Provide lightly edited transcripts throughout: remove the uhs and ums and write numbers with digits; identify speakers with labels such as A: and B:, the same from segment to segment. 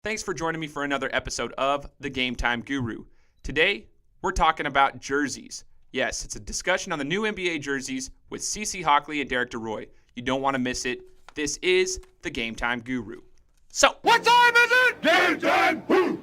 A: Thanks for joining me for another episode of The Game Time Guru. Today, we're talking about jerseys. Yes, it's a discussion on the new NBA jerseys with Hawkley and DeRooy. You don't want to miss it. This is The Game Time Guru. So,
B: what time is it? Game time! Woo!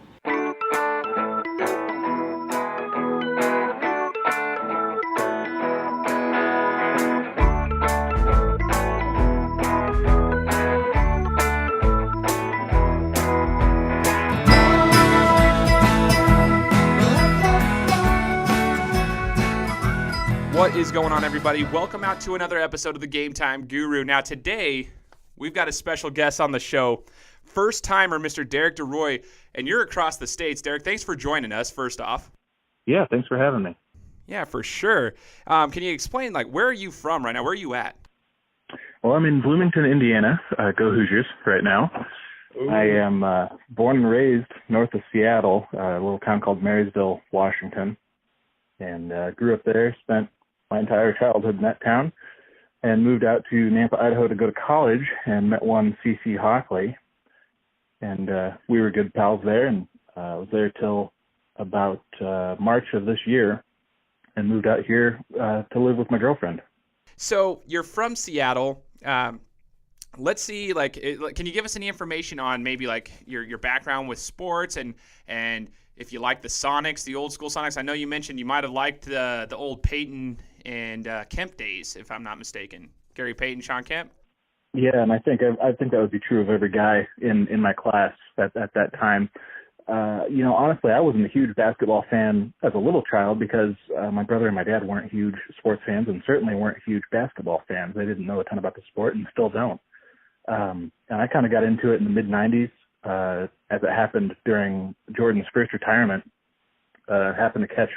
A: What is going on, everybody? Welcome out to another episode of the Game Time Guru. Now, today, we've got a special guest on the show. First-timer, Mr. DeRooy, and you're across the states. Derek, thanks for joining us, first off.
C: Yeah, thanks for having me.
A: Yeah, for sure. Can you explain, where are you from right now? Where are you at?
C: Well, I'm in Bloomington, Indiana. Go Hoosiers right now. Ooh. I am born and raised north of Seattle, a little town called Marysville, Washington, and grew up there, spent my entire childhood in that town, and moved out to Nampa, Idaho to go to college and met one C.C. Hawkley. And we were good pals there, and I was there till about March of this year and moved out here to live with my girlfriend.
A: So you're from Seattle. Let's see, can you give us any information on maybe your background with sports and if you like the Sonics, the old school Sonics? I know you mentioned you might have liked the old Peyton and Kemp days, if I'm not mistaken. Gary Payton, Sean Kemp?
C: Yeah, and I think that would be true of every guy in my class at that time. Honestly, I wasn't a huge basketball fan as a little child because my brother and my dad weren't huge sports fans and certainly weren't huge basketball fans. They didn't know a ton about the sport and still don't. And I kind of got into it in the mid-'90s as it happened during Jordan's first retirement. Happened to catch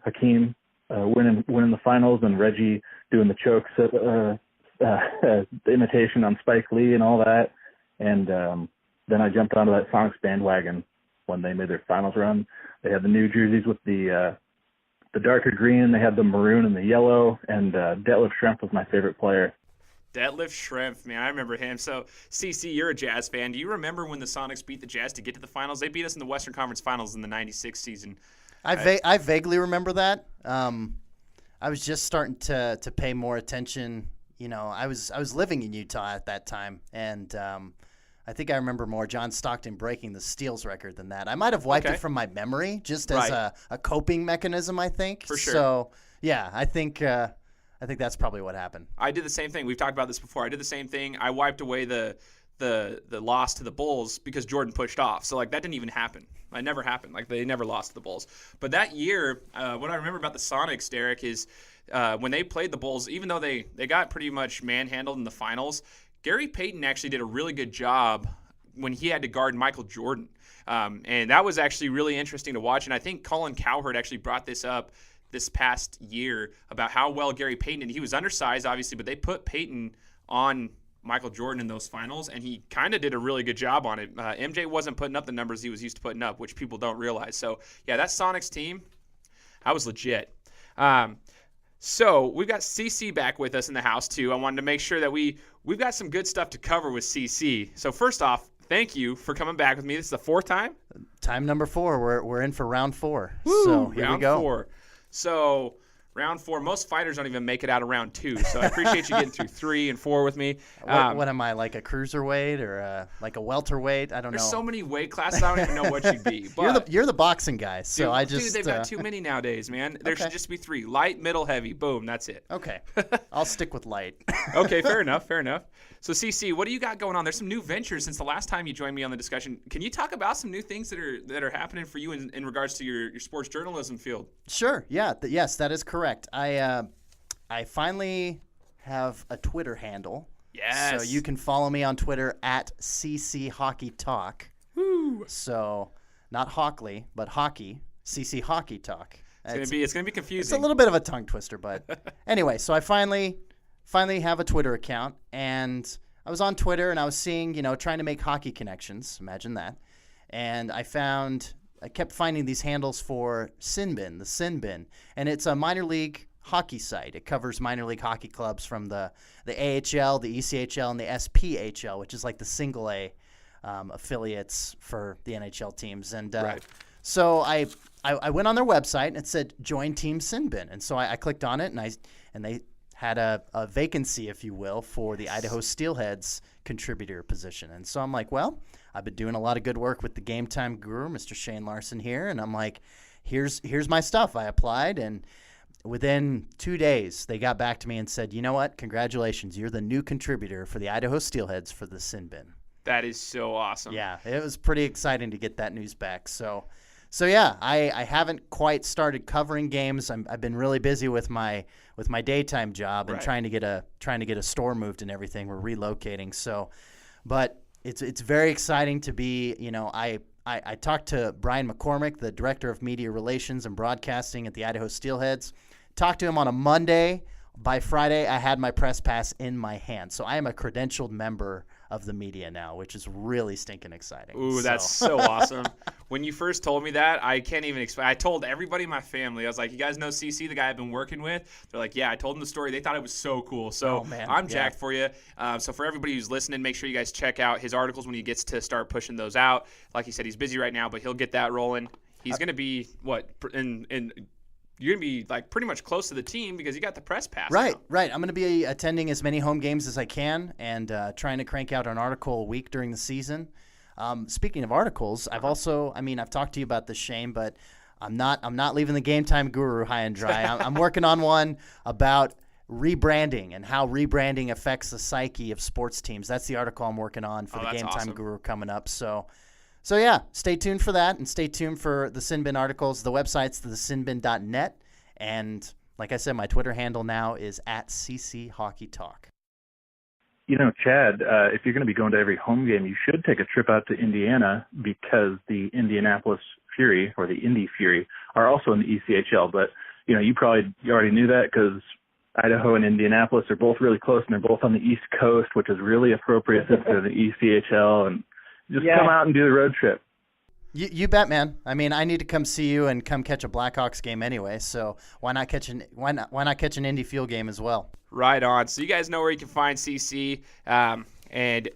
C: Hakeem winning the finals and Reggie doing the chokes, the imitation on Spike Lee and all that. And then I jumped onto that Sonics bandwagon when they made their finals run. They had the new jerseys with the darker green. They had the maroon and the yellow. And Detlef Schrempf was my favorite player.
A: Detlef Schrempf, man, I remember him. So, CC, you're a Jazz fan. Do you remember when the Sonics beat the Jazz to get to the finals? They beat us in the Western Conference Finals in the 96 season.
D: I vaguely remember that. I was just starting to pay more attention. I was living in Utah at that time, and I think I remember more John Stockton breaking the steals record than that. I might have wiped it from my memory just as a coping mechanism, I think.
A: For sure.
D: So, yeah, I think that's probably what happened.
A: I did the same thing. We've talked about this before. I did the same thing. I wiped away the loss to the Bulls because Jordan pushed off. So, that didn't even happen. It never happened. They never lost to the Bulls. But that year, what I remember about the Sonics, Derek, is when they played the Bulls, even though they got pretty much manhandled in the finals, Gary Payton actually did a really good job when he had to guard Michael Jordan. And that was actually really interesting to watch. And I think Colin Cowherd actually brought this up this past year about how well Gary Payton did. He was undersized, obviously, but they put Payton on Michael Jordan in those finals, and he kind of did a really good job on it. MJ wasn't putting up the numbers he was used to putting up, which people don't realize. So, yeah, that Sonics team, I was legit. So we've got CC back with us in the house, too. I wanted to make sure that we've got some good stuff to cover with CC. So first off, thank you for coming back with me. This is the fourth time?
D: Time number 4. We're in for round 4.
A: Woo,
D: so here we go.
A: Round 4. So round 4, most fighters don't even make it out of round 2. So I appreciate you getting through 3 and 4 with me.
D: What am I, like a cruiserweight or a welterweight? I don't know.
A: There's so many weight classes, I don't even know what you'd be. But
D: you're the boxing guy, so
A: dude, they've got too many nowadays, man. There should just be 3: light, middle, heavy. Boom, that's it.
D: Okay, I'll stick with light.
A: Okay, fair enough. So, CC, what do you got going on? There's some new ventures since the last time you joined me on the discussion. Can you talk about some new things that are happening for you in regards to your sports journalism field?
D: Sure. Yeah. Yes, that is correct. I finally have a Twitter handle.
A: Yes.
D: So you can follow me on Twitter at CC Hockey Talk.
A: Woo.
D: So not Hawkley, but hockey. CC Hockey Talk.
A: It's gonna be confusing.
D: It's a little bit of a tongue twister, but anyway. So I finally have a Twitter account, and I was on Twitter and I was seeing, trying to make hockey connections. Imagine that. And I kept finding these handles for Sinbin, the Sinbin, and it's a minor league hockey site. It covers minor league hockey clubs from the AHL, the ECHL, and the SPHL, which is like the single A affiliates for the NHL teams. And
A: Right.
D: so I went on their website and it said join Team Sinbin. And so I clicked on it and they had a vacancy, if you will, for the Idaho Steelheads contributor position. And so I'm like, well, I've been doing a lot of good work with the Game Time Guru, Mr. Shane Larson here. And I'm like, here's my stuff. I applied, and within 2 days, they got back to me and said, you know what? Congratulations. You're the new contributor for the Idaho Steelheads for the Sinbin.
A: That is so awesome.
D: Yeah, it was pretty exciting to get that news back. So yeah, I haven't quite started covering games. I've been really busy with my daytime job and
A: Right.
D: trying to get a store moved and everything. We're relocating. So, but it's very exciting to be, I talked to Brian McCormick, the Director of Media Relations and Broadcasting at the Idaho Steelheads. Talked to him on a Monday. By Friday, I had my press pass in my hand. So I am a credentialed member of the media now, which is really stinking exciting.
A: Ooh, that's so awesome. When you first told me that, I can't even explain. I told everybody in my family. I was like, you guys know CC, the guy I've been working with? They're like, yeah, I told them the story. They thought it was so cool. So
D: Oh, man.
A: I'm
D: Yeah.
A: jacked for you. So for everybody who's listening, make sure you guys check out his articles when he gets to start pushing those out. Like he said, he's busy right now, but he'll get that rolling. He's going to be, you're going to be like pretty much close to the team because you got the press pass.
D: Right,
A: now.
D: right. I'm going to be attending as many home games as I can and trying to crank out an article a week during the season. Speaking of articles, I've talked to you about this, Shane, but I'm not leaving the Game Time Guru high and dry. I'm working on one about rebranding and how rebranding affects the psyche of sports teams. That's the article I'm working on for the
A: that's
D: Game Time
A: awesome.
D: Guru coming up. So yeah, stay tuned for that, and stay tuned for the Sinbin articles. The website's thesinbin.net, and like I said, my Twitter handle now is @CCHockeyTalk.
C: Chad, if you're going to be going to every home game, you should take a trip out to Indiana because the Indianapolis Fury, or the Indy Fury, are also in the ECHL. But, you already knew that because Idaho and Indianapolis are both really close, and they're both on the East Coast, which is really appropriate since they're in the ECHL. And just come out and do the road trip.
D: You bet, man. I mean, I need to come see you and come catch a Blackhawks game anyway. So why not catch an Indy Fuel game as well?
A: Right on. So you guys know where you can find CC, and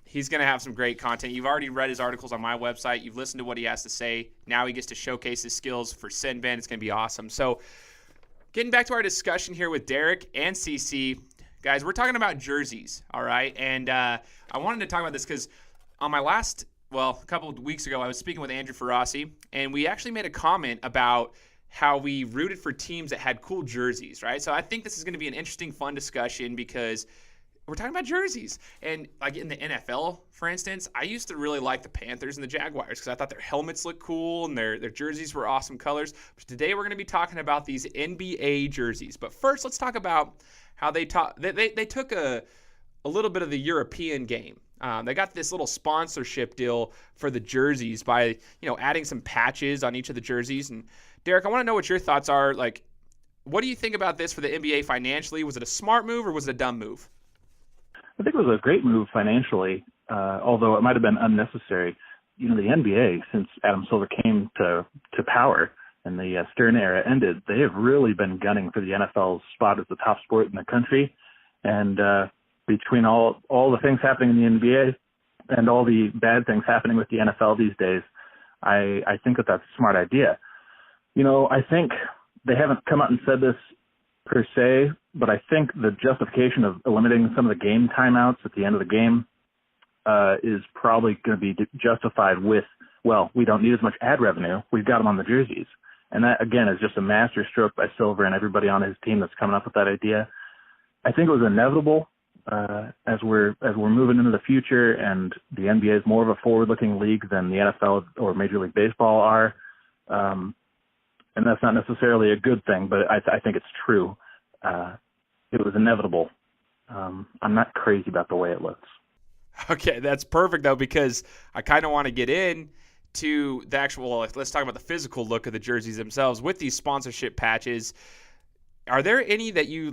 A: he's going to have some great content. You've already read his articles on my website. You've listened to what he has to say. Now he gets to showcase his skills for Sinbin. It's going to be awesome. So getting back to our discussion here with Derek and CC, guys, we're talking about jerseys, all right? And I wanted to talk about this because on my a couple of weeks ago, I was speaking with Andrew Ferrasi, and we actually made a comment about how we rooted for teams that had cool jerseys, right? So I think this is going to be an interesting, fun discussion because we're talking about jerseys. And like in the NFL, for instance, I used to really like the Panthers and the Jaguars because I thought their helmets looked cool and their jerseys were awesome colors. But today we're going to be talking about these NBA jerseys. But first, let's talk about how they took a little bit of the European game. They got this little sponsorship deal for the jerseys by, adding some patches on each of the jerseys. And Derek, I want to know what your thoughts are. Like, what do you think about this for the NBA financially? Was it a smart move or was it a dumb move?
C: I think it was a great move financially, although it might have been unnecessary. The NBA, since Adam Silver came to power and the Stern era ended, they have really been gunning for the NFL's spot as the top sport in the country. And between all the things happening in the NBA and all the bad things happening with the NFL these days, I think that's a smart idea. I think they haven't come out and said this per se, but I think the justification of eliminating some of the game timeouts at the end of the game is probably going to be justified with, we don't need as much ad revenue. We've got them on the jerseys. And that, again, is just a master stroke by Silver and everybody on his team that's coming up with that idea. I think it was inevitable as we're moving into the future, and the NBA is more of a forward-looking league than the NFL or Major League Baseball are. And that's not necessarily a good thing, but I think it's true. It was inevitable. I'm not crazy about the way it looks.
A: Okay, that's perfect, though, because I kind of want to get in to the actual, let's talk about the physical look of the jerseys themselves with these sponsorship patches. Are there any that you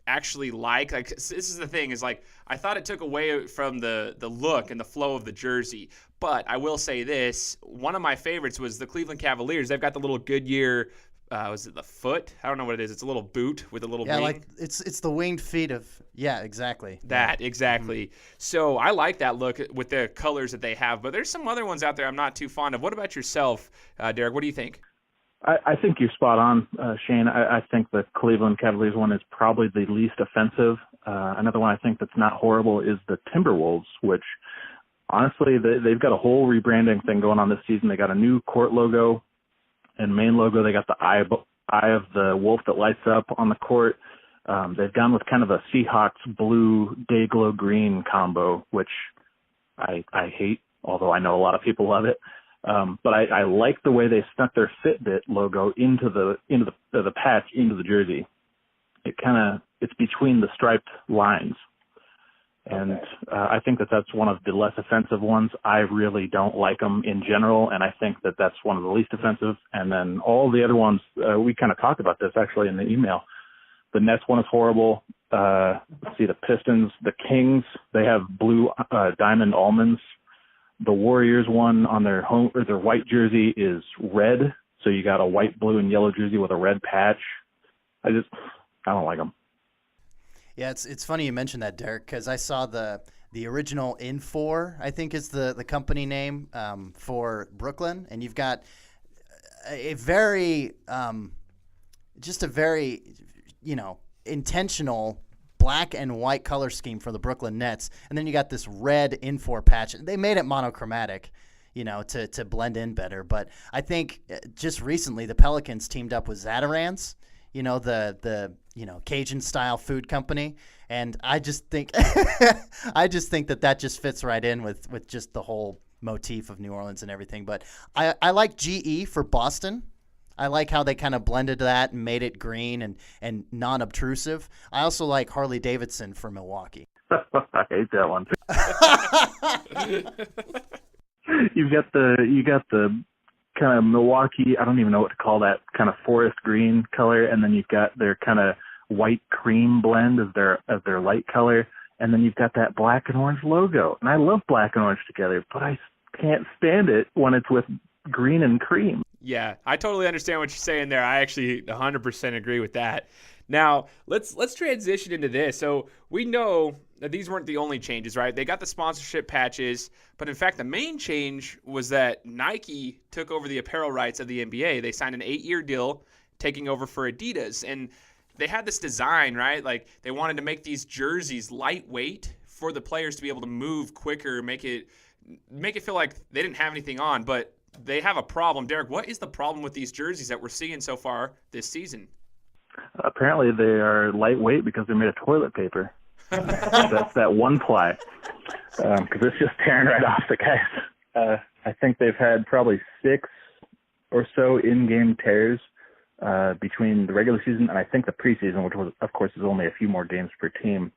A: actually like? This is the thing, is I thought it took away from the look and the flow of the jersey, but I will say this, one of my favorites was the Cleveland Cavaliers. They've got the little Goodyear was it the foot? I don't know what it is. It's a little boot with a little
D: Yeah,
A: wing.
D: like it's the winged feet of exactly.
A: That, exactly. Mm-hmm. So I like that look with the colors that they have, but there's some other ones out there I'm not too fond of. What about yourself, Derek? What do you think?
C: I think you're spot on, Shane. I think the Cleveland Cavaliers one is probably the least offensive. Another one I think that's not horrible is the Timberwolves, which honestly they've got a whole rebranding thing going on this season. They got a new court logo and main logo. They got the eye of the wolf that lights up on the court. They've gone with kind of a Seahawks blue Dayglow green combo, which I hate, although I know a lot of people love it. But I like the way they snuck their Fitbit logo into the patch into the jersey. It's between the striped lines, and I think that's one of the less offensive ones. I really don't like them in general, and I think that's one of the least offensive. And then all the other ones, we kind of talked about this actually in the email. The Nets one is horrible. Let's see, the Pistons, the Kings, they have blue diamond almonds. The Warriors one on their home or their white jersey is red, so you got a white, blue, and yellow jersey with a red patch. I don't like them.
D: Yeah, it's funny you mentioned that, Derek, because I saw the original Infor, I think is the company name for Brooklyn, and you've got a very intentional black and white color scheme for the Brooklyn Nets, and then you got this red Infor patch. They made it monochromatic, to blend in better. But I think just recently the Pelicans teamed up with Zatarans, the Cajun style food company, and I just think that just fits right in with just the whole motif of New Orleans and everything. But I like GE for Boston. I like how they kind of blended that and made it green and non-obtrusive. I also like Harley Davidson for Milwaukee.
C: I hate that one. you got the kind of Milwaukee, I don't even know what to call that, kind of forest green color, and then you've got their kind of white cream blend of their light color, and then you've got that black and orange logo. And I love black and orange together, but I can't stand it when it's with green and cream.
A: Yeah, I totally understand what you're saying there. I actually 100% agree with that. Now, let's transition into this. So we know that these weren't the only changes, right? They got the sponsorship patches, but in fact, the main change was that Nike took over the apparel rights of the NBA. They signed an 8-year deal taking over for Adidas, and they had this design, right? Like they wanted to make these jerseys lightweight for the players to be able to move quicker, make it feel like they didn't have anything on, but they have a problem. Derek, what is the problem with these jerseys that we're seeing so far this season?
C: Apparently they are lightweight because they're made of toilet paper. That's that one ply. Because it's just tearing right off the guys. I think they've had probably 6 or so in-game tears between the regular season and I think the preseason, which was, of course, is only a few more games per team.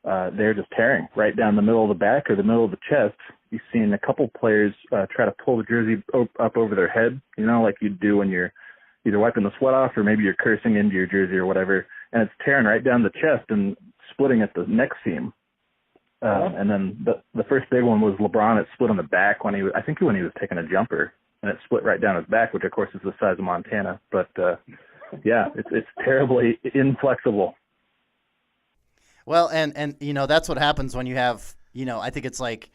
C: They're just tearing right down the middle of the back or the middle of the chest. You've seen a couple players try to pull the jersey up over their head, like you do when you're either wiping the sweat off or maybe you're cursing into your jersey or whatever, and it's tearing right down the chest and splitting at the neck seam. And then the first big one was LeBron. It split on the back when he was taking a jumper, and it split right down his back, which of course is the size of Montana. But yeah, it's terribly inflexible.
D: Well, and that's what happens when you have, I think it's like,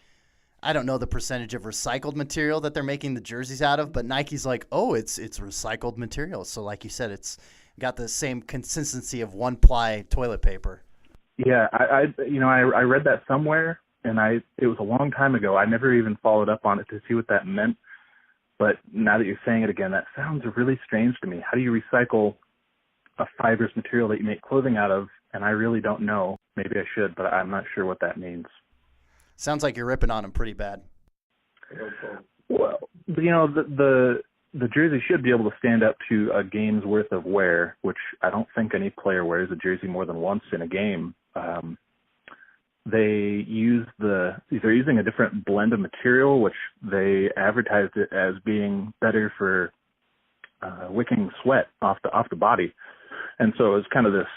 D: I don't know the percentage of recycled material that they're making the jerseys out of, but Nike's like, oh, it's recycled material. So like you said, it's got the same consistency of one-ply toilet paper.
C: Yeah, I read that somewhere, and it was a long time ago. I never even followed up on it to see what that meant. But now that you're saying it again, that sounds really strange to me. How do you recycle a fibrous material that you make clothing out of? And I really don't know. Maybe I should, but I'm not sure what that means.
D: Sounds like you're ripping on them pretty bad.
C: Well, the jersey should be able to stand up to a game's worth of wear, which I don't think any player wears a jersey more than once in a game. They're using a different blend of material, which they advertised it as being better for wicking sweat off the body. And so it's kind of this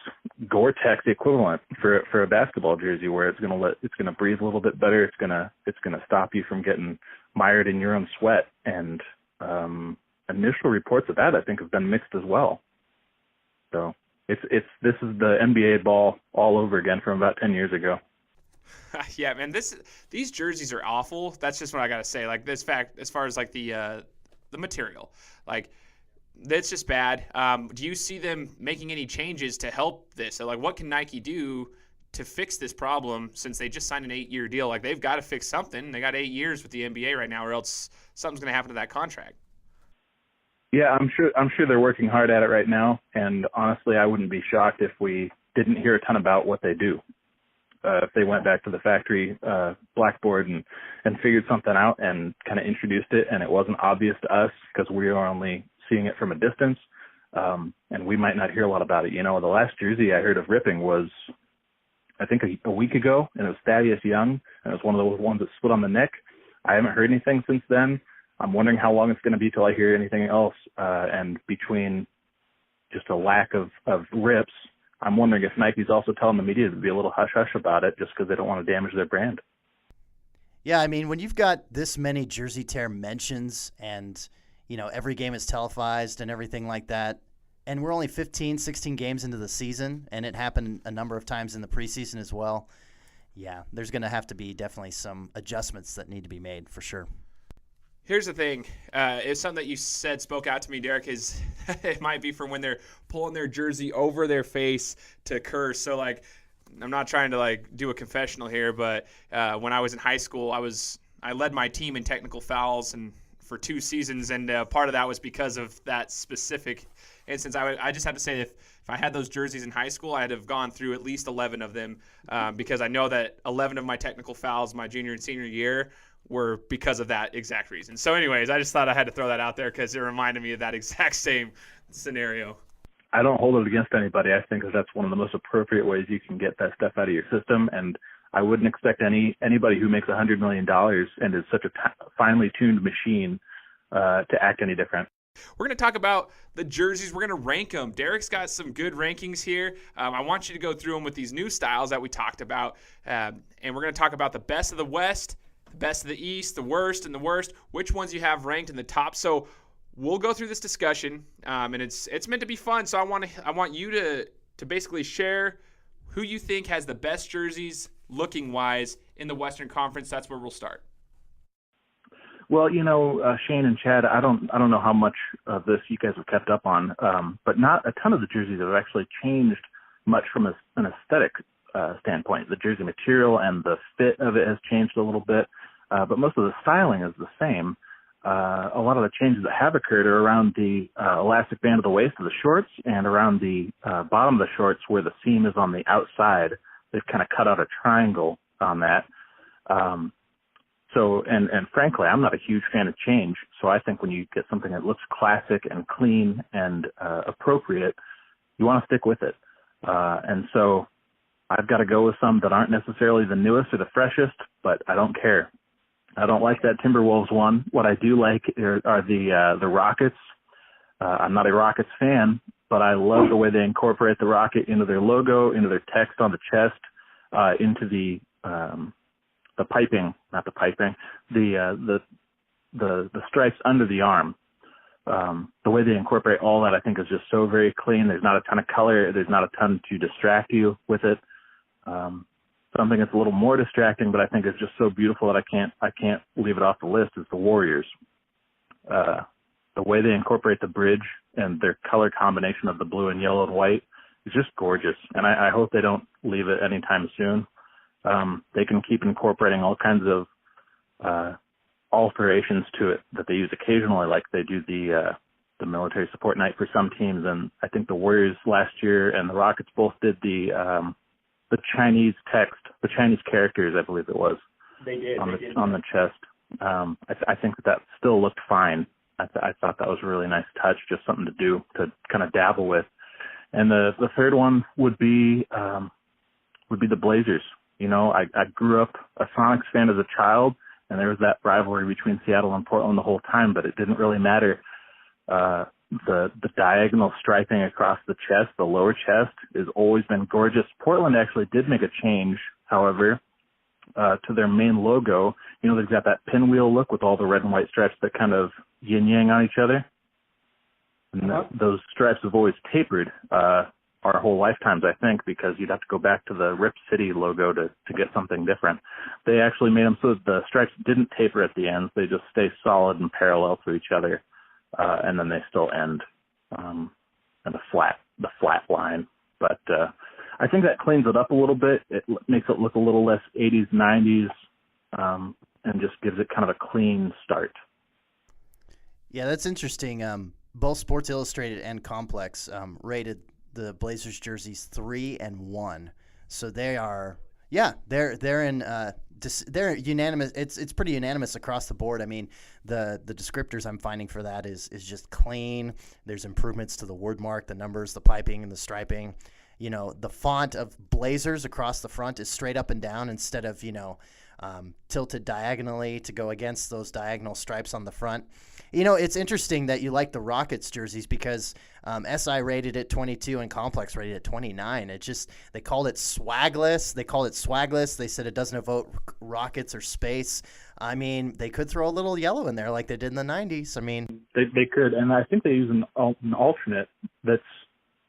C: Gore-Tex equivalent for a basketball jersey, where it's gonna breathe a little bit better. It's gonna stop you from getting mired in your own sweat, and initial reports of that, I think, have been mixed as well. So this is the NBA ball all over again from about 10 years ago.
A: Yeah, man, these jerseys are awful. That's just what I gotta say. Like this fact, as far as like the material, like that's just bad. Do you see them making any changes to help this? So, like, what can Nike do to fix this problem since they just signed an 8-year deal? Like, they've got to fix something. They got 8 years with the NBA right now, or else something's going to happen to that contract.
C: Yeah, I'm sure they're working hard at it right now. And honestly, I wouldn't be shocked if we didn't hear a ton about what they do. If they went back to the factory blackboard and figured something out and kind of introduced it, and it wasn't obvious to us because we are only seeing it from a distance, and we might not hear a lot about it. You know, the last jersey I heard of ripping was, I think, a week ago, and it was Thaddeus Young, and it was one of those ones that split on the neck. I haven't heard anything since then. I'm wondering how long it's going to be till I hear anything else, and between just a lack of rips, I'm wondering if Nike's also telling the media to be a little hush-hush about it just because they don't want to damage their brand.
D: Yeah, I mean, when you've got this many jersey tear mentions and, you know, every game is televised and everything like that, and we're only 15, 16 games into the season, and it happened a number of times in the preseason as well, yeah, there's going to have to be definitely some adjustments that need to be made for sure.
A: Here's the thing. It's something that you said spoke out to me, Derek, is it might be from when they're pulling their jersey over their face to curse. So, like, I'm not trying to, like, do a confessional here, but when I was in high school, I led my team in technical fouls and for 2 seasons, and part of that was because of that specific instance. I just have to say, if I had those jerseys in high school, I'd have gone through at least 11 of them because I know that 11 of my technical fouls my junior and senior year were because of that exact reason. So anyways, I just thought I had to throw that out there because it reminded me of that exact same scenario.
C: I don't hold it against anybody. I think that's one of the most appropriate ways you can get that stuff out of your system, and I wouldn't expect anybody who makes $100 million and is such a finely tuned machine to act any different.
A: We're going to talk about the jerseys. We're going to rank them. Derek's got some good rankings here. I want you to go through them with these new styles that we talked about, and we're going to talk about the best of the West, the best of the East, the worst and the worst, which ones you have ranked in the top. So we'll go through this discussion, and it's meant to be fun. So I want you to basically share who you think has the best jerseys looking wise in the Western Conference. That's where we'll start.
C: Well, you know, Shane and Chad, I don't know how much of this you guys have kept up on, but not a ton of the jerseys have actually changed much from an aesthetic standpoint. The jersey material and the fit of it has changed a little bit, but most of the styling is the same. A lot of the changes that have occurred are around the elastic band of the waist of the shorts and around the bottom of the shorts where the seam is on the outside. They've kind of cut out a triangle on that. So, and frankly, I'm not a huge fan of change. So I think when you get something that looks classic and clean and appropriate, you want to stick with it. And so I've got to go with some that aren't necessarily the newest or the freshest, but I don't care. I don't like that Timberwolves one. What I do like are the Rockets. I'm not a Rockets fan, but I love the way they incorporate the Rocket into their logo, into their text on the chest, into the piping, not the piping, the stripes under the arm. The way they incorporate all that, I think, is just so very clean. There's not a ton of color. There's not a ton to distract you with it. Something that's a little more distracting, but I think is just so beautiful that I can't leave it off the list is the Warriors. The way they incorporate the bridge and their color combination of the blue and yellow and white is just gorgeous. And I hope they don't leave it anytime soon. They can keep incorporating all kinds of alterations to it that they use occasionally, like they do the military support night for some teams. And I think the Warriors last year and the Rockets both did the Chinese text, the Chinese characters, I believe it was.
E: They did.
C: On the chest. I think that still looked fine. I thought that was a really nice touch, just something to do, to kind of dabble with. And the third one would be the Blazers. You know, I grew up a Sonics fan as a child, and there was that rivalry between Seattle and Portland the whole time, but it didn't really matter. The diagonal striping across the chest, the lower chest, has always been gorgeous. Portland actually did make a change, however, to their main logo. You know, they've got that pinwheel look with all the red and white stripes that kind of yin-yang on each other. And those stripes have always tapered our whole lifetimes, I think, because you'd have to go back to the Rip City logo to get something different. They actually made them so that the stripes didn't taper at the ends. They just stay solid and parallel to each other, and then they still end in the flat line. But I think that cleans it up a little bit. It makes it look a little less 80s, 90s, and just gives it kind of a clean start.
D: Yeah, that's interesting. Both Sports Illustrated and Complex rated the Blazers jerseys 3 and 1. So they are, they're in, they're unanimous. It's pretty unanimous across the board. I mean, the descriptors I'm finding for that is just clean. There's improvements to the word mark, the numbers, the piping, and the striping. You know, the font of Blazers across the front is straight up and down instead of, tilted diagonally to go against those diagonal stripes on the front. You know, it's interesting that you like the Rockets jerseys because SI rated it 22 and Complex rated it 29. It just, they called it swagless. They said it doesn't evoke Rockets or space. I mean, they could throw a little yellow in there like they did in the 90s. I mean,
C: they could, and I think they use an alternate that's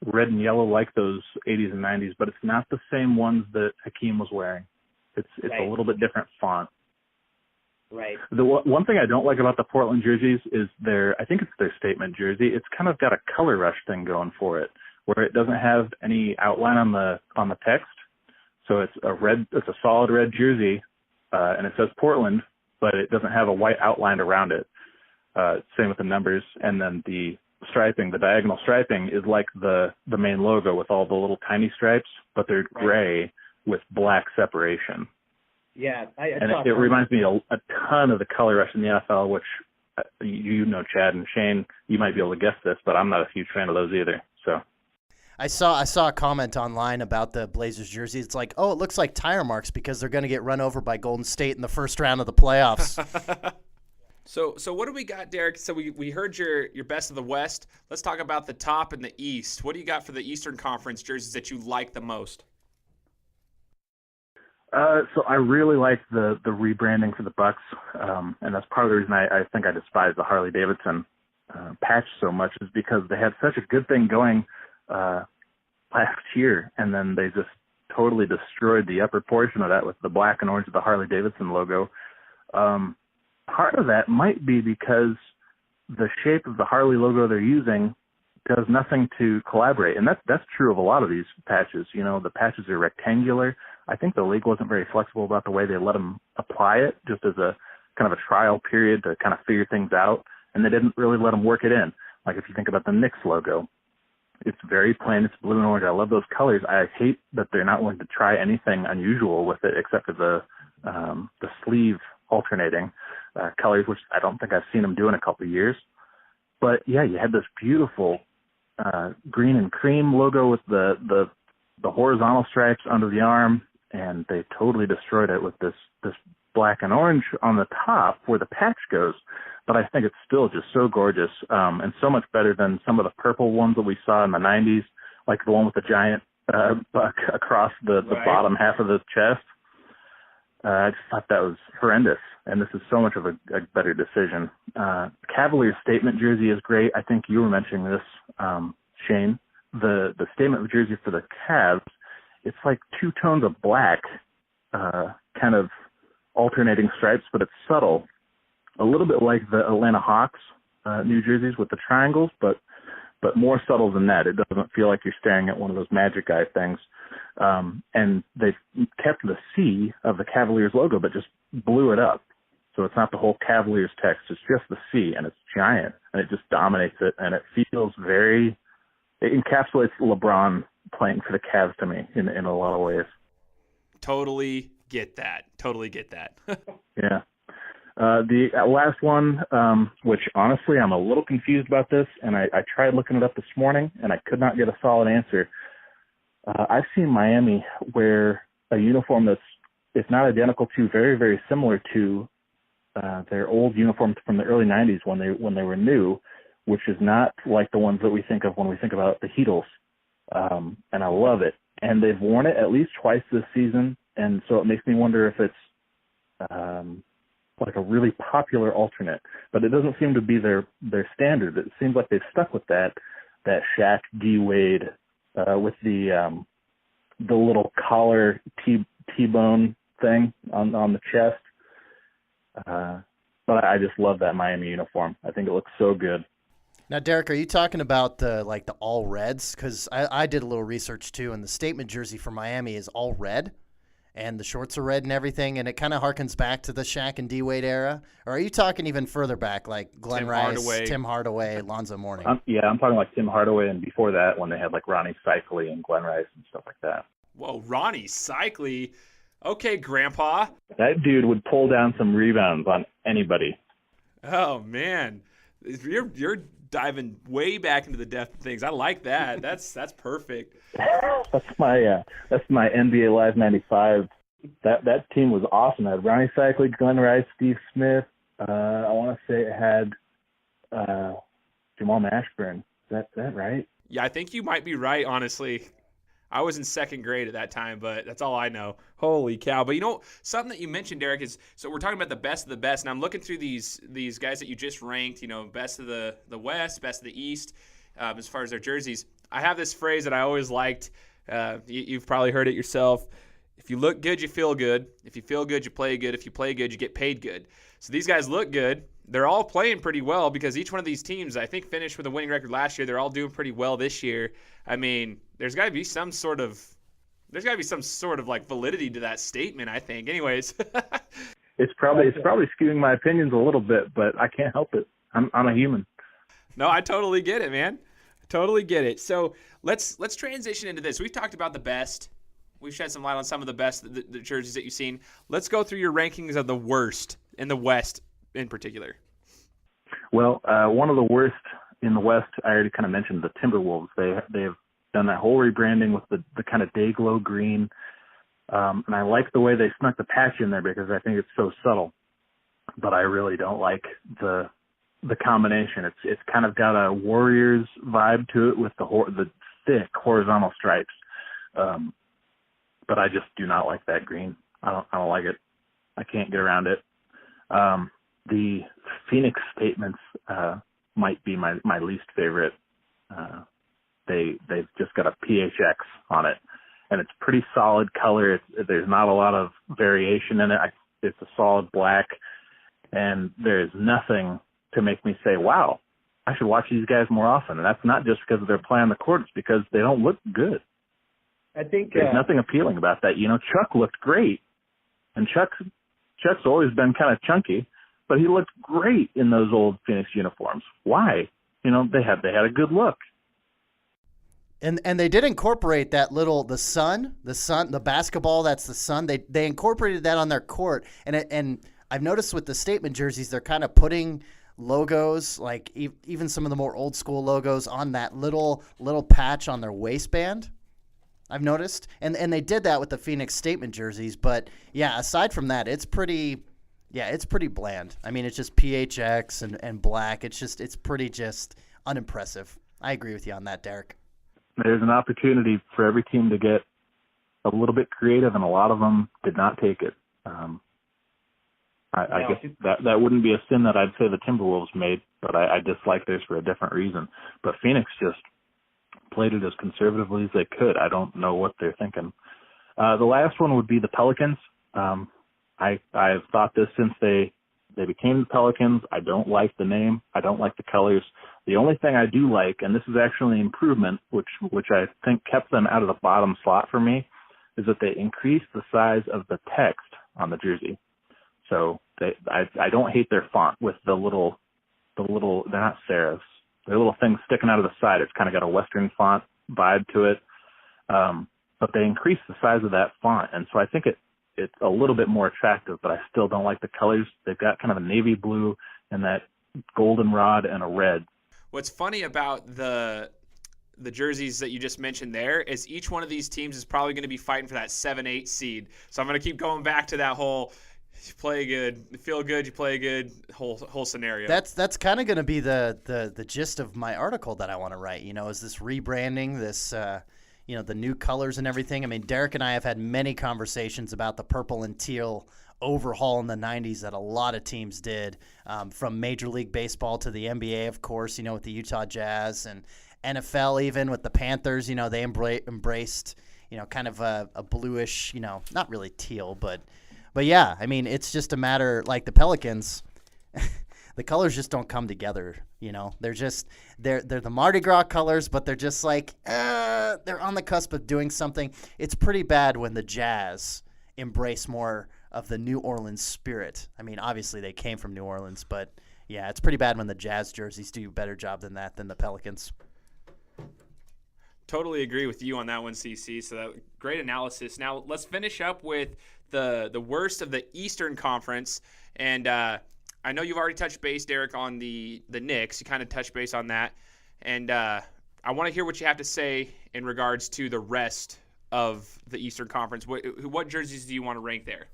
C: red and yellow like those 80s and 90s, but it's not the same ones that Hakeem was wearing. It's right. A little bit different font.
E: Right.
C: The one thing I don't like about the Portland jerseys is I think it's their statement jersey. It's kind of got a color rush thing going for it, where it doesn't have any outline on the text. So it's a solid red jersey, and it says Portland, but it doesn't have a white outline around it. Same with the numbers, and then the striping, the diagonal striping is like the main logo with all the little tiny stripes, but they're gray with black separation.
E: Yeah,
C: it reminds me a ton of the color rush in the NFL, which Chad and Shane, you might be able to guess this, but I'm not a huge fan of those either. So
D: I saw a comment online about the Blazers jersey. It's like, oh, it looks like tire marks because they're going to get run over by Golden State in the first round of the playoffs.
A: So what do we got, Derek? So we heard your best of the West. Let's talk about the top and the East. What do you got for the Eastern Conference jerseys that you like the most?
C: So I really like the rebranding for the Bucks, and that's part of the reason I think I despise the Harley Davidson patch so much is because they had such a good thing going last year, and then they just totally destroyed the upper portion of that with the black and orange of the Harley Davidson logo. Part of that might be because the shape of the Harley logo they're using does nothing to collaborate, and that's true of a lot of these patches. You know, the patches are rectangular. I think the league wasn't very flexible about the way they let them apply it, just as a kind of a trial period to kind of figure things out, and they didn't really let them work it in. Like if you think about the Knicks logo, it's very plain. It's blue and orange. I love those colors. I hate that they're not willing to try anything unusual with it except for the sleeve alternating colors, which I don't think I've seen them do in a couple of years. But yeah, you had this beautiful green and cream logo with the horizontal stripes under the arm, and they totally destroyed it with this black and orange on the top where the patch goes. But I think it's still just so gorgeous, and so much better than some of the purple ones that we saw in the 90s, like the one with the giant buck across the bottom half of the chest. I just thought that was horrendous, and this is so much of a better decision. Cavaliers statement jersey is great. I think you were mentioning this, Shane. The statement jersey for the Cavs, it's like two tones of black, kind of alternating stripes, but it's subtle. A little bit like the Atlanta Hawks New Jerseys with the triangles, but more subtle than that. It doesn't feel like you're staring at one of those Magic Eye things. And they kept the C of the Cavaliers logo, but just blew it up. So it's not the whole Cavaliers text. It's just the C, and it's giant, and it just dominates it, and it feels it encapsulates LeBron playing for the Cavs to me in a lot of ways.
A: Totally get that.
C: Yeah. The last one, which honestly I'm a little confused about this, and I tried looking it up this morning, and I could not get a solid answer. I've seen Miami wear a uniform that's, if not identical to, very, very similar to their old uniforms from the early 90s when they were new, which is not like the ones that we think of when we think about the Heatles. And I love it. And they've worn it at least twice this season, and so it makes me wonder if it's like a really popular alternate, but it doesn't seem to be their standard. It seems like they've stuck with that Shaq D Wade with the little collar T-bone thing on the chest. But I just love that Miami uniform. I think it looks so good.
D: Now, Derek, are you talking about the all reds? Because I did a little research too, and the statement jersey for Miami is all red, and the shorts are red and everything, and it kind of harkens back to the Shaq and D Wade era. Or are you talking even further back, like Glenn Rice, Tim Hardaway, Lonzo Mourning?
C: I'm talking like Tim Hardaway, and before that when they had like Ronnie Cycli and Glenn Rice and stuff like that.
A: Whoa, Ronnie Cycli. Okay, Grandpa.
C: That dude would pull down some rebounds on anybody.
A: Oh man, you're diving way back into the depth of things. I like that. That's perfect.
C: That's my NBA Live '95. That team was awesome. It had Ronnie Cycli, Glenn Rice, Steve Smith. I want to say it had Jamal Mashburn. Is that right?
A: Yeah, I think you might be right. Honestly, I was in second grade at that time, but that's all I know. Holy cow. But something that you mentioned, Derek, is so we're talking about the best of the best, and I'm looking through these guys that you just ranked, best of the West, best of the East, as far as their jerseys. I have this phrase that I always liked. You've probably heard it yourself. If you look good, you feel good. If you feel good, you play good. If you play good, you get paid good. So these guys look good. They're all playing pretty well because each one of these teams, I think, finished with a winning record last year. They're all doing pretty well this year. I mean, there's got to be some sort of like validity to that statement, I think. Anyways,
C: it's probably skewing my opinions a little bit, but I can't help it. I'm a human.
A: No, I totally get it, man. Totally get it. So let's transition into this. We've talked about the best. We've shed some light on some of the best the jerseys that you've seen. Let's go through your rankings of the worst in the West in particular.
C: Well, one of the worst in the West, I already kind of mentioned the Timberwolves. They've done that whole rebranding with the kind of day glow green, and I like the way they snuck the patch in there because I think it's so subtle. But I really don't like the combination. It's kind of got a Warriors vibe to it with the thick horizontal stripes. But I just do not like that green. I don't like it. I can't get around it. The Phoenix statements might be my least favorite. They've just got a PHX on it, and it's pretty solid color. There's not a lot of variation in it. It's a solid black, and there's nothing to make me say, wow, I should watch these guys more often. And that's not just because they're playing the court. It's because they don't look good.
E: I think
C: there's nothing appealing about that. Chuck looked great, and Chuck's always been kind of chunky, but he looked great in those old Phoenix uniforms. Why? They had a good look.
D: And they did incorporate that the basketball that's the sun. They incorporated that on their court, and I've noticed with the statement jerseys, they're kind of putting logos, like even some of the more old school logos, on that little patch on their waistband. I've noticed, and they did that with the Phoenix statement jerseys. But yeah, aside from that, it's pretty bland. I mean, it's just PHX and black. It's pretty just unimpressive. I agree with you on that, Derek.
C: There's an opportunity for every team to get a little bit creative, and a lot of them did not take it. I guess that wouldn't be a sin that I'd say the Timberwolves made, but I dislike theirs for a different reason. But Phoenix just played it as conservatively as they could. I don't know what they're thinking. The last one would be the Pelicans. I've thought this since they became the Pelicans. I don't like the name. I don't like the colors. The only thing I do like, and this is actually an improvement, which I think kept them out of the bottom slot for me, is that they increased the size of the text on the jersey. So I don't hate their font with the little they're not serifs. They're little things sticking out of the side. It's kind of got a Western font vibe to it. But they increased the size of that font, and so I think it's a little bit more attractive, but I still don't like the colors. They've got kind of a navy blue and that goldenrod and a red.
A: What's funny about the jerseys that you just mentioned there is each one of these teams is probably going to be fighting for that 7-8 seed. So I'm going to keep going back to that whole you play good, you feel good, you play good whole scenario.
D: That's kind of going to be the gist of my article that I want to write. Is this rebranding, this the new colors and everything. I mean, Derek and I have had many conversations about the purple and teal overhaul in the 90s that a lot of teams did, from Major League Baseball to the NBA, of course, with the Utah Jazz, and NFL even with the Panthers. They embraced, kind of a bluish, not really teal, but yeah, I mean, it's just a matter, like the Pelicans, the colors just don't come together. They're just they're the Mardi Gras colors, but they're just like they're on the cusp of doing something. It's pretty bad when the Jazz embrace more of the New Orleans spirit. I mean, obviously they came from New Orleans, but yeah, it's pretty bad when the Jazz jerseys do a better job than the Pelicans.
A: Totally agree with you on that one, CC. So that great analysis. Now let's finish up with the worst of the Eastern Conference, and I know you've already touched base, Derek, on the Knicks. You kind of touched base on that, and I want to hear what you have to say in regards to the rest of the Eastern Conference. What jerseys do you want to rank there?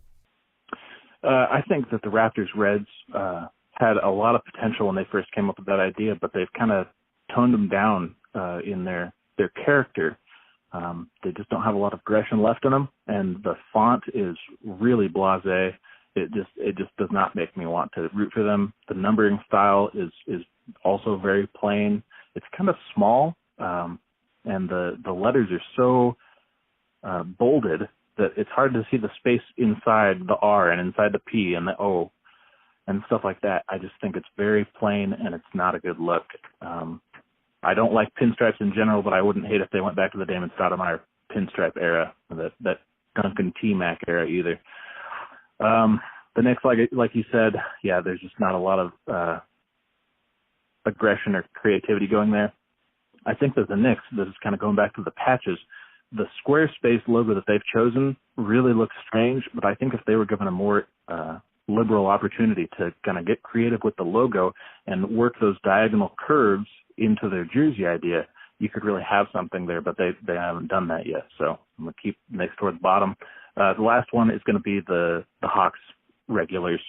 C: I think that the Raptors Reds had a lot of potential when they first came up with that idea, but they've kind of toned them down in their character. They just don't have a lot of aggression left in them, and the font is really blasé. It just does not make me want to root for them. The numbering style is also very plain. It's kind of small, and the letters are so bolded that it's hard to see the space inside the R and inside the P and the O and stuff like that. I just think it's very plain, and it's not a good look. I don't like pinstripes in general, but I wouldn't hate if they went back to the Damon Stoudemire pinstripe era, that Duncan T-Mac era either. The Knicks, like you said, yeah, there's just not a lot of aggression or creativity going there. I think that the Knicks, this is kind of going back to the patches, the Squarespace logo that they've chosen really looks strange, but I think if they were given a more liberal opportunity to kind of get creative with the logo and work those diagonal curves into their jersey idea, you could really have something there, but they haven't done that yet. So I'm going to keep Knicks toward the bottom. The last one is going to be the Hawks regulars,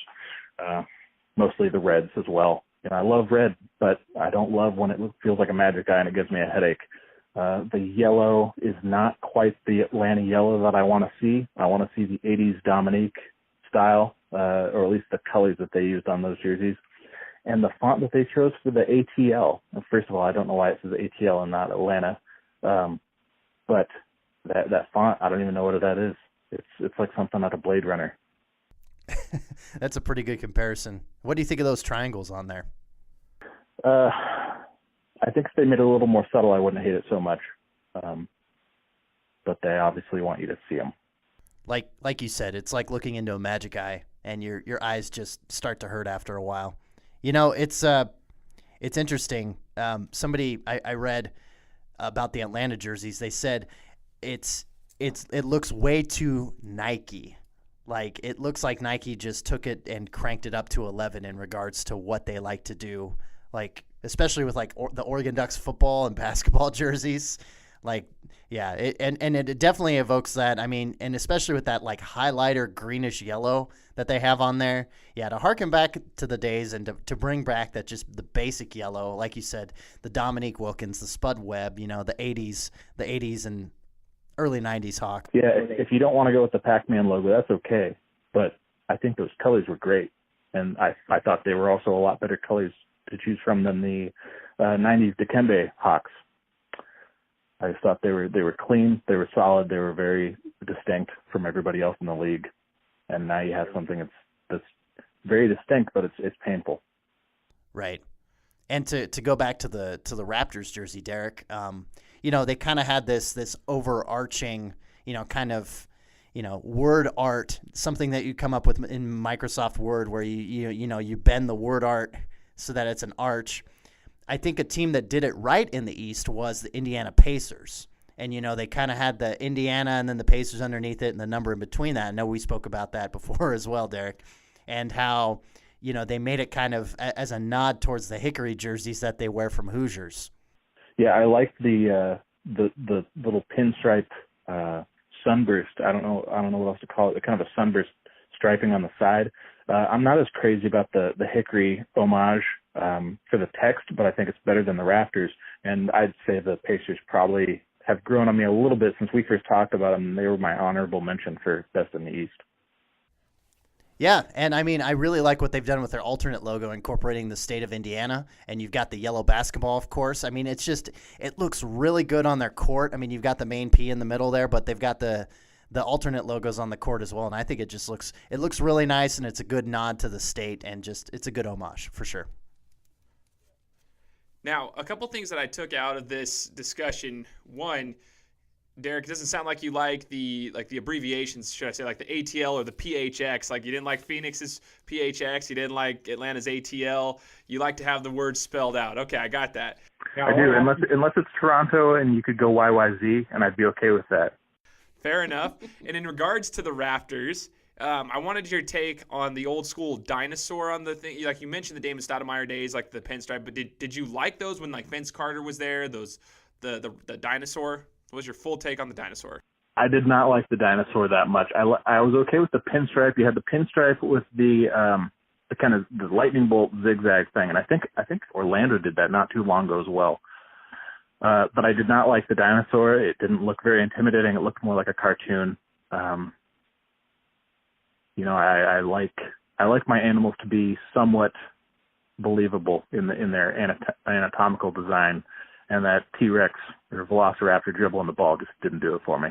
C: mostly the Reds as well. I love red, but I don't love when it feels like a magic eye and it gives me a headache. The yellow is not quite the Atlanta yellow that I want to see. I want to see the 80s Dominique style, or at least the colors that they used on those jerseys. And the font that they chose for the ATL, first of all, I don't know why it says ATL and not Atlanta, but that font, I don't even know what that is. It's like something out of Blade Runner.
D: That's a pretty good comparison. What do you think of those triangles on there?
C: I think if they made it a little more subtle, I wouldn't hate it so much. But they obviously want you to see them.
D: Like you said, it's like looking into a magic eye, and your eyes just start to hurt after a while. It's interesting. Somebody I read about the Atlanta jerseys. They said it looks way too Nike. Like, it looks like Nike just took it and cranked it up to 11 in regards to what they like to do, like especially with the Oregon Ducks football and basketball jerseys. Like, yeah, it definitely evokes that. I mean, and especially with that highlighter greenish yellow that they have on there. Yeah, to harken back to the days and to bring back that just the basic yellow, like you said, the Dominique Wilkins, the Spud Webb, the 80s and early 90s Hawk.
C: Yeah, if you don't want to go with the Pac-Man logo, that's okay. But I think those colors were great. And I thought they were also a lot better colors to choose from than the 90s Dikembe Hawks. I just thought they were clean, they were solid, they were very distinct from everybody else in the league. And now you have something that's very distinct, but it's painful.
D: Right. And to go back to the Raptors jersey, Derek, they kind of had this overarching, kind of, word art, something that you come up with in Microsoft Word where you bend the word art so that it's an arch. I think a team that did it right in the East was the Indiana Pacers. And, they kind of had the Indiana and then the Pacers underneath it and the number in between that. I know we spoke about that before as well, Derek, and how, they made it kind of as a nod towards the Hickory jerseys that they wear from Hoosiers.
C: Yeah, I like the little pinstripe sunburst. I don't know what else to call it. Kind of a sunburst striping on the side. I'm not as crazy about the Hickory homage for the text, but I think it's better than the Raptors. And I'd say the Pacers probably have grown on me a little bit since we first talked about them. They were my honorable mention for best in the East.
D: Yeah, and I mean, I really like what they've done with their alternate logo, incorporating the state of Indiana, and you've got the yellow basketball, of course. I mean, it looks really good on their court. I mean, you've got the main P in the middle there, but they've got the alternate logos on the court as well, and I think it looks really nice, and it's a good nod to the state, and it's a good homage for sure.
A: Now, a couple things that I took out of this discussion. One, Derek, it doesn't sound like you like the abbreviations, should I say, like the ATL or the PHX. Like you didn't like Phoenix's PHX, you didn't like Atlanta's ATL. You like to have the words spelled out. Okay, I got that.
C: I do, unless it's Toronto and you could go YYZ, and I'd be okay with that.
A: Fair enough. And in regards to the Raptors, I wanted your take on the old school dinosaur on the thing. Like you mentioned the Damon Stoudemire days, like the pinstripe, but did you like those when like Vince Carter was there? Those the dinosaur. What was your full take on the dinosaur?
C: I did not like the dinosaur that much. I was okay with the pinstripe. You had the pinstripe with the kind of the lightning bolt zigzag thing, and I think Orlando did that not too long ago as well. But I did not like the dinosaur. It didn't look very intimidating. It looked more like a cartoon. I like my animals to be somewhat believable in their anatomical design, and that T-Rex or Velociraptor dribbling the ball just didn't do it for me.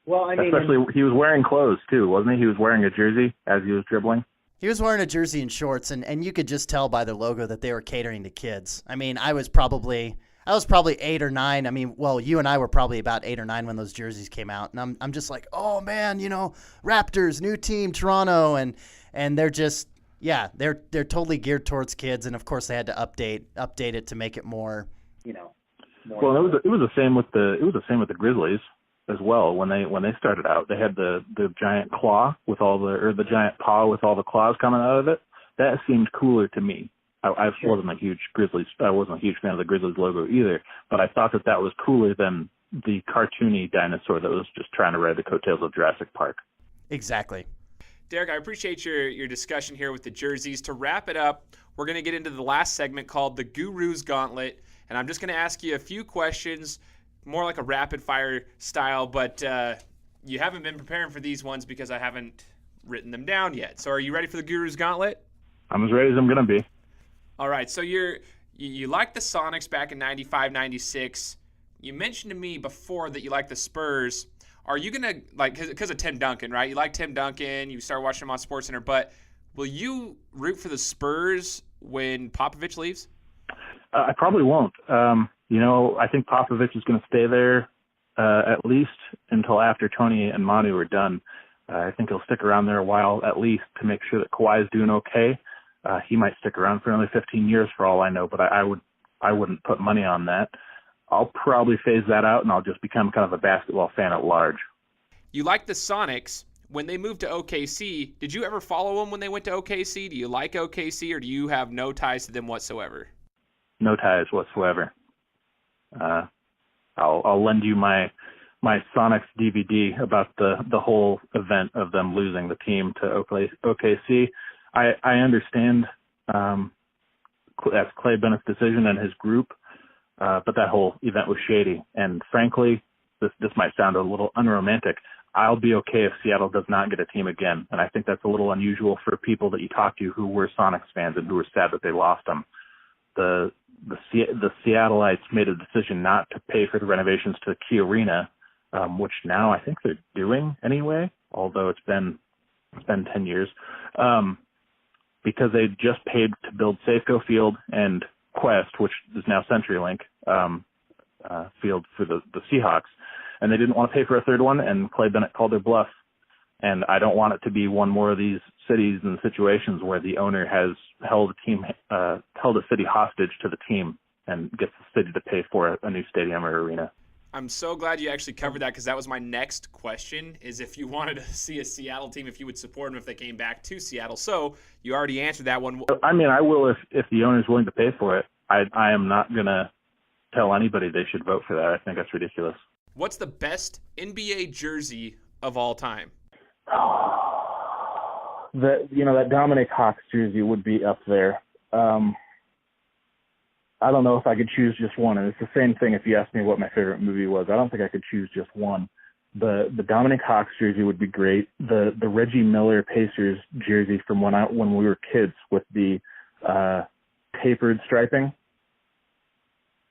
E: Well, I mean,
C: especially he was wearing clothes too, wasn't he? He was wearing a jersey as he was dribbling.
D: He was wearing a jersey and shorts, and you could just tell by their logo that they were catering to kids. I mean, I was probably 8 or 9. I mean, well, you and I were probably about 8 or 9 when those jerseys came out, and I'm just like, oh man, Raptors, new team, Toronto, and they're just, yeah, they're totally geared towards kids, and of course they had to update it to make it more,
C: more. Well, it was the same with the Grizzlies as well. When they started out, they had the giant claw with the giant paw with all the claws coming out of it. That seemed cooler to me. I wasn't a huge fan of the Grizzlies logo either, but I thought that was cooler than the cartoony dinosaur that was just trying to ride the coattails of Jurassic Park.
D: Exactly.
A: Derek, I appreciate your discussion here with the jerseys. To wrap it up, we're going to get into the last segment called the Guru's Gauntlet, and I'm just going to ask you a few questions, more like a rapid-fire style, but you haven't been preparing for these ones because I haven't written them down yet. So are you ready for the Guru's Gauntlet?
C: I'm as ready as I'm going to be.
A: All right, so you liked the Sonics back in 95, 96. You mentioned to me before that you like the Spurs. Are you going to, like, because of Tim Duncan, right? You like Tim Duncan. You started watching him on SportsCenter. But will you root for the Spurs when Popovich leaves?
C: I probably won't. I think Popovich is going to stay there at least until after Tony and Manu are done. I think he'll stick around there a while at least to make sure that Kawhi is doing okay. He might stick around for another 15 years for all I know, but I wouldn't put money on that. I'll probably phase that out, and I'll just become kind of a basketball fan at large.
A: You like the Sonics. When they moved to OKC, did you ever follow them when they went to OKC? Do you like OKC, or do you have no ties to them whatsoever?
C: No ties whatsoever. I'll lend you my Sonics DVD about the whole event of them losing the team to OKC. I understand that's Clay Bennett's decision and his group, but that whole event was shady. And frankly, this might sound a little unromantic. I'll be okay if Seattle does not get a team again. And I think that's a little unusual for people that you talk to who were Sonics fans and who were sad that they lost them. The Seattleites made a decision not to pay for the renovations to Key Arena, which now I think they're doing anyway, although it's been 10 years. Because they just paid to build Safeco Field and Quest, which is now CenturyLink field for the Seahawks, and they didn't want to pay for a third one, and Clay Bennett called their bluff. And I don't want it to be one more of these cities and situations where the owner has held a city hostage to the team and gets the city to pay for a new stadium or arena.
A: I'm so glad you actually covered that, because that was my next question, is if you wanted to see a Seattle team, if you would support them if they came back to Seattle. So you already answered that one.
C: I mean, I will if the owner's willing to pay for it. I am not going to tell anybody they should vote for that. I think that's ridiculous.
A: What's the best NBA jersey of all time?
C: That Dominic Hawks jersey would be up there. I don't know if I could choose just one, and it's the same thing if you asked me what my favorite movie was. I don't think I could choose just one. The Dominic Hawks jersey would be great. The Reggie Miller Pacers jersey from when we were kids with the tapered striping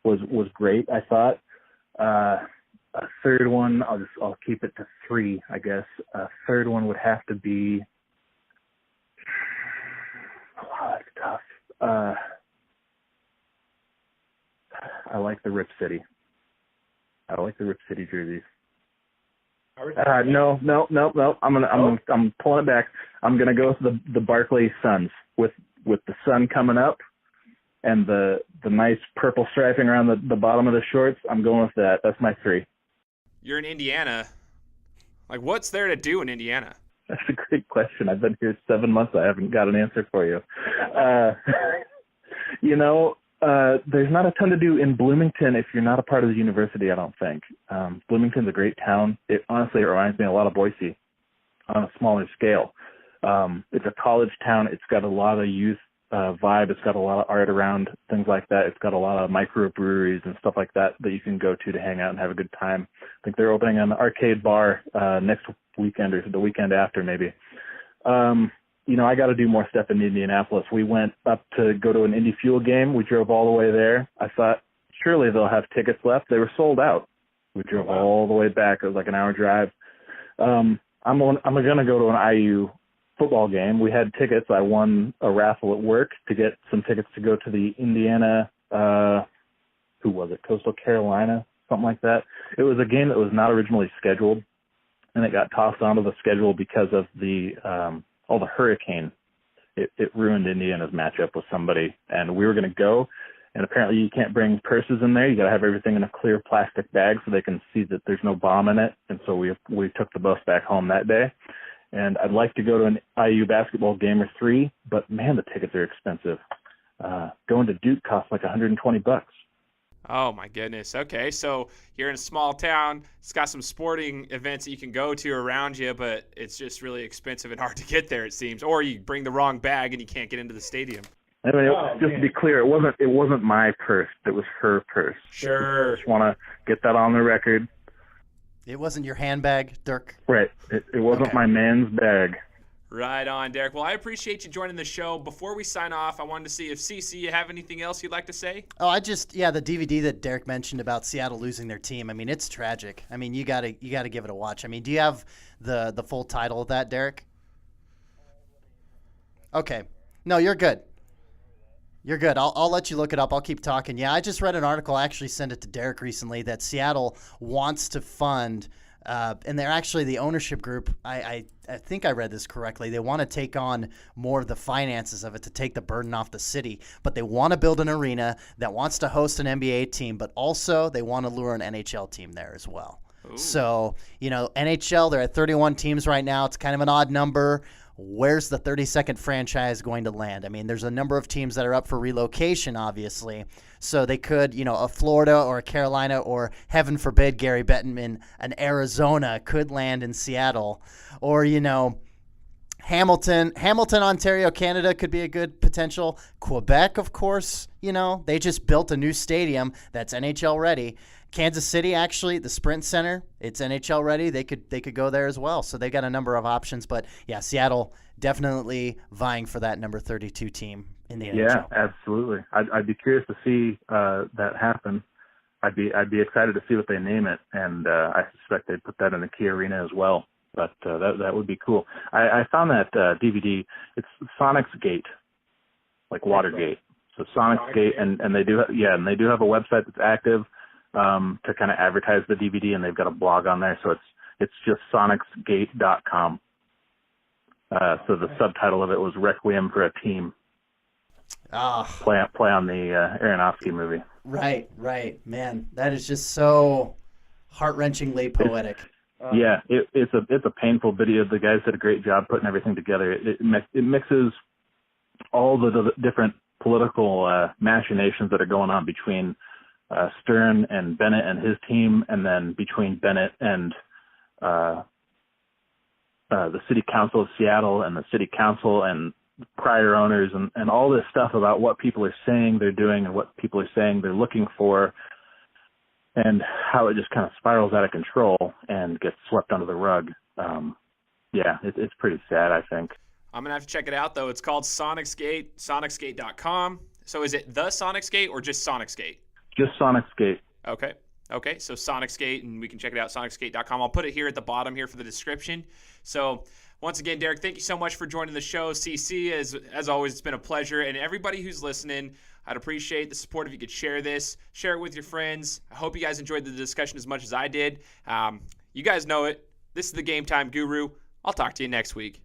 C: was great, I thought. A third one, I'll keep it to 3, I guess. A third one would have to be, that's tough. I like the Rip City. I like the Rip City jerseys. No. I'm pulling it back. I'm gonna go with the Barclays Suns with the sun coming up and the nice purple striping around the bottom of the shorts. I'm going with that. That's my 3.
A: You're in Indiana. Like, what's there to do in Indiana?
C: That's a great question. I've been here 7 months. I haven't got an answer for you. There's not a ton to do in Bloomington if you're not a part of the university, I don't think. Bloomington's a great town. It reminds me a lot of Boise on a smaller scale. It's a college town. It's got a lot of youth vibe. It's got a lot of art around, things like that. It's got a lot of microbreweries and stuff like that you can go to hang out and have a good time. I think they're opening an arcade bar next weekend or the weekend after maybe. I got to do more stuff in Indianapolis. We went up to go to an Indy Fuel game. We drove all the way there. I thought, surely they'll have tickets left. They were sold out. We drove all the way back. It was like an hour drive. I'm going to go to an IU football game. We had tickets. I won a raffle at work to get some tickets to go to the Indiana, Coastal Carolina, something like that. It was a game that was not originally scheduled, and it got tossed onto the schedule because of the hurricane. It ruined Indiana's matchup with somebody, and we were going to go, and apparently you can't bring purses in there. You got to have everything in a clear plastic bag so they can see that there's no bomb in it, and so we took the bus back home that day. And I'd like to go to an IU basketball game or 3, but man, the tickets are expensive. Going to Duke costs like $120.
A: Oh, my goodness. Okay, so you're in a small town. It's got some sporting events that you can go to around you, but it's just really expensive and hard to get there, it seems. Or you bring the wrong bag and you can't get into the stadium.
C: I mean, just to be clear, it wasn't my purse. It was her purse.
A: Sure.
C: Just want to get that on the record.
D: It wasn't your handbag, Dirk?
C: Right. It wasn't my man's bag.
A: Right on, Derek. Well, I appreciate you joining the show. Before we sign off, I wanted to see if CC, you have anything else you'd like to say?
D: Oh, the DVD that Derek mentioned about Seattle losing their team. I mean, it's tragic. I mean, you gotta give it a watch. I mean, do you have the full title of that, Derek? Okay. No, you're good. You're good. I'll let you look it up. I'll keep talking. Yeah, I just read an article. I actually sent it to Derek recently that Seattle wants to fund. And they're actually the ownership group. I think I read this correctly. They want to take on more of the finances of it to take the burden off the city. But they want to build an arena that wants to host an NBA team, but also they want to lure an NHL team there as well. Ooh. So, NHL, they're at 31 teams right now. It's kind of an odd number. Where's the 32nd franchise going to land? I mean, there's a number of teams that are up for relocation, obviously. So they could, a Florida or a Carolina or, heaven forbid, Gary Bettman, an Arizona could land in Seattle. Or, Hamilton, Ontario, Canada could be a good potential. Quebec, of course, they just built a new stadium that's NHL ready. Kansas City, actually, the Sprint Center, it's NHL ready. They could go there as well. So they've got a number of options. But, yeah, Seattle definitely vying for that number 32 team in the NHL.
C: Yeah, absolutely. I'd be curious to see that happen. I'd be excited to see what they name it, and I suspect they'd put that in the Key Arena as well. But that would be cool. I found that DVD. It's Sonicsgate, like Watergate. So Sonicsgate, and they do have a website that's active. To kind of advertise the DVD, and they've got a blog on there, so it's just Sonicsgate.com. So the subtitle of it was Requiem for a Team. Play on the Aronofsky movie.
D: Right, man, that is just so heart-wrenchingly poetic.
C: It's a painful video. The guys did a great job putting everything together. It mixes all the different political machinations that are going on between Stern and Bennett and his team, and then between Bennett and the City Council of Seattle and the City Council and prior owners and all this stuff about what people are saying they're doing and what people are saying they're looking for. and how it just kind of spirals out of control and gets swept under the rug. Yeah, it's pretty sad, I think.
A: I'm going to have to check it out, though. It's called Sonicsgate, Sonicsgate.com. So is it the Sonicsgate or just Sonicsgate?
C: Just Sonicsgate.
A: Okay, so Sonicsgate, and we can check it out, Sonicsgate.com. I'll put it here at the bottom here for the description. So once again, Derek, thank you so much for joining the show. CC, as always, it's been a pleasure. And everybody who's listening, I'd appreciate the support if you could share this. Share it with your friends. I hope you guys enjoyed the discussion as much as I did. You guys know it. This is the Game Time Guru. I'll talk to you next week.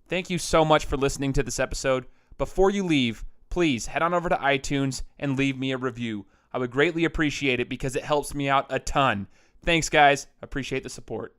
A: Thank you so much for listening to this episode. Before you leave, please head on over to iTunes and leave me a review. I would greatly appreciate it because it helps me out a ton. Thanks, guys. Appreciate the support.